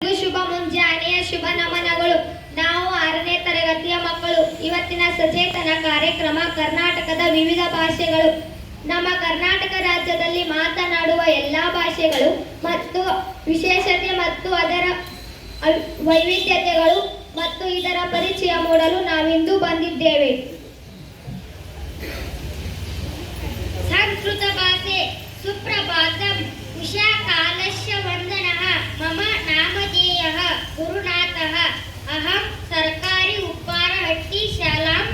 ಶುಭ ಮುಂಜಾನೆಯ ಶುಭ ನಮನಗಳು. ನಾವು 6ನೇ ತರಗತಿಯ ಮಕ್ಕಳು. ಇವತ್ತಿನ ಸಚೇತನ ಕಾರ್ಯಕ್ರಮ ಕರ್ನಾಟಕದ ವಿವಿಧ ಭಾಷೆಗಳು. ನಮ್ಮ ಕರ್ನಾಟಕ ರಾಜ್ಯದಲ್ಲಿ ಮಾತನಾಡುವ ಎಲ್ಲ ಭಾಷೆಗಳು ಮತ್ತು ವಿಶೇಷತೆ ಮತ್ತು ಅದರ ವೈವಿಧ್ಯತೆಗಳು ಮತ್ತು ಇದರ ಪರಿಚಯ ಮೂಡಲು ನಾವಿಂದು ಬಂದಿದ್ದೇವೆ. ಸಂಸ್ಕೃತ ಭಾಷೆ. ಸುಪ್ರಭಾತಂ. ಉಷಾ ಕಾಲಸ್ಯ ವಂದನಃ. ಮಮ ನಾಮಧೇಯಃ ಗುರುನಾಥಃ. ಅಹಂ ಸರ್ಕಾರಿ ಉಪ್ಪಾರಹಟ್ಟಿ ಶಾಲಾಂ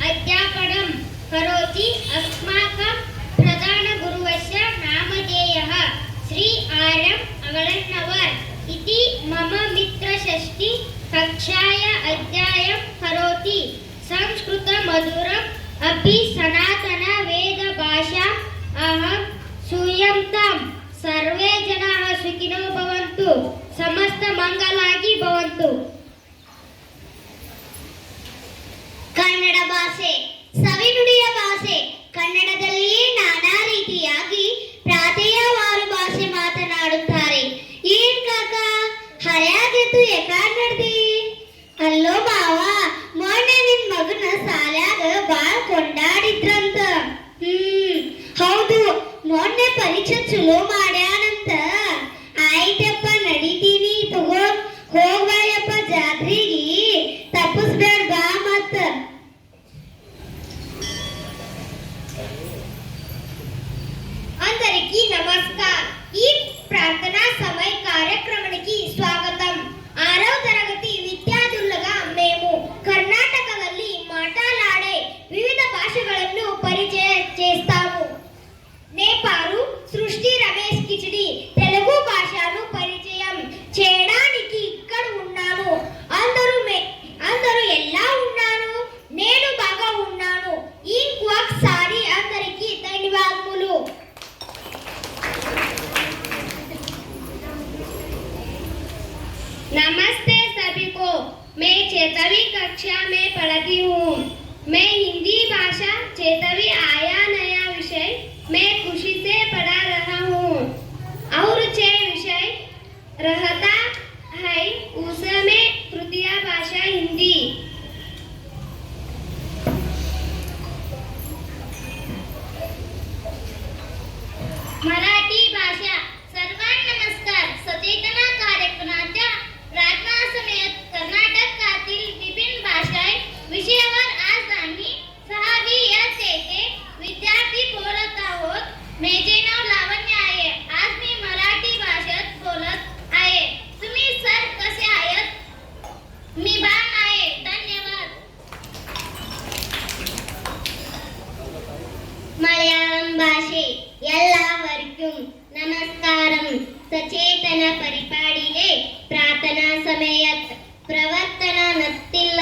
ಅಧ್ಯಾಪನಂ ಕರೋತಿ. ಅಸ್ಮಾಕಂ ಪ್ರಧಾನ ಗುರುವಸ್ಯ ನಾಮಧೇಯಃ ಶ್ರೀ ಆರ್ಯಂ ಅಗಳನ್ನವರ್ ಇತಿ. ಮಮ ಮಿತ್ರ ಷಷ್ಠಿ ಕಕ್ಷಾಯ ಅಧ್ಯಾಯಂ ಕರೋತಿ. ಸಂಸ್ಕೃತ ಮಧುರಂ ಅಪಿ ಸನಾತನ ವೇದ ಭಾಷಾ ಅಹಂ ಸೂಯಂತಾಂ. ಸರ್ವೇ ಜನಾಃ ಸುಖಿನೋ ಭವಂತು. ಸಮಸ್ತ ಮಂಗಲಾಗಿ ಭವಂತು. ಕನ್ನಡ ಭಾಷೆ ಸವಿನುಡಿಯ ಭಾಷೆ. ಕನ್ನಡದಲ್ಲಿಯೇ ನಾನಾ ರೀತಿಯಾಗಿ ಪ್ರಾಂತೀಯವಾರು ಭಾಷೆ ಮಾತನಾಡುತ್ತಾರೆ. ಏನ್ ಕಾಕ ಹರ್ಯಾಗೆದ್ದು ಯಾಕಾಡ್ ನಡ್ದಿ? ಅಲ್ಲೋ ಮಾವ, ಮೊನ್ನೆ ನಿನ್ ಮಗನ ಸಾಲ್ಯಾಗ ಬಾಳ್ ಕೊಂಡಾಡಿದ್ರಂತ. ಹೌದು, ಮೊನ್ನೆ ಪರೀಕ್ಷೆ ಚಲೋ ಮಾಡ್ಯಾನಂತ. ಆಯ್ತಪ್ಪ, ನಡಿತೀನಿ ತಗೋ, ಹೋಗ್ಬಾಯಪ್ಪ ಜಾತ್ರೆಗಿ, ತಪ್ಪಿಸ್ಬೇಡ ಬಾ. ಮತ್ತ అందరికీ నమస్కారం. ఈ ప్రార్థనా సమయ కార్యక్రమానికి స్వాగతం. 6వ తరగతి విద్యార్థులుగా మేము కర్ణాటకದಲ್ಲಿ మాట్లాడే వివిధ భాషలను పరిచయ చేస్తాము. నేపారు సృష్టి రమేష్ కిచడి తెలుగు భాషను పరిచయం చేయడానికి ఇక్కడ ఉన్నాను. అందరూ ఎలా ఉన్నారు? నేను బాగా ఉన్నాను. ఇంకొకసారి అందరికీ ధన్యవాదములు. नमस्ते सभी को. मैं 6वीं कक्षा में पढ़ती हूँ. मैं हिंदी भाषा 6वीं आया नया विषय मैं खुशी से पढ़ा रहा हूँ और 6 विषय रहता है उसमें तृतीय भाषा हिंदी. मराठी भाषा. सर्वांना नमस्कार. सचेतना कार्यक्रमाच्या प्रार्थनासमयात कर्नाटकातील विभिन्न भाषा विषयावर आज आम्ही 6वी इयत्तेचे विद्यार्थी बोलत आहोत. माझे नाव लावण्य आहे. आज मी मराठी भाषेत बोलत आहे. तुम्ही सर कसे आहात? मी छान आहे. धन्यवाद. മലയാളം ഭാഷೆ എല്ലാവർക്കും നമസ്കാരം. സചേതന പരിപാടിയിലെ പ്രാർത്ഥനാ സമയത്ത് പ്രവർത്തന നടത്തില്ല.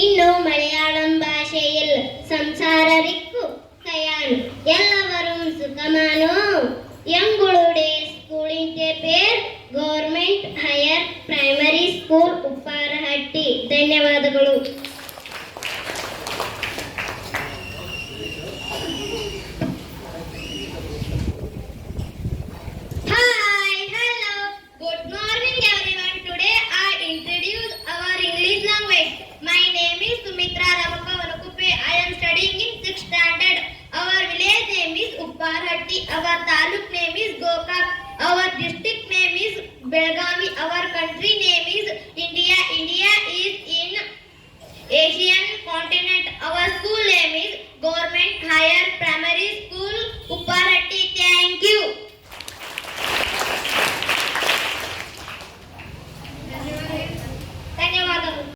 ഇന്നു മലയാളം ഭാഷയിൽ സംസാരിക്കുകയാണ്. എല്ലാവരും സുഖമാണോ? ഞങ്ങളുടെ സ്കൂളിന്റെ പേര് government higher primary school Upparahatti. ಧನ್ಯವಾದಗಳು. Good morning everyone. Today I introduce our English language. My name is Sumitra Ramaka Vanakuppe. I am studying in 6th standard. Our village name is Upparhatti. Our taluk name is Gokak. Our district name is Belgavi. Our country name is India. India is in Asian continent. Our school name is Government Higher Primary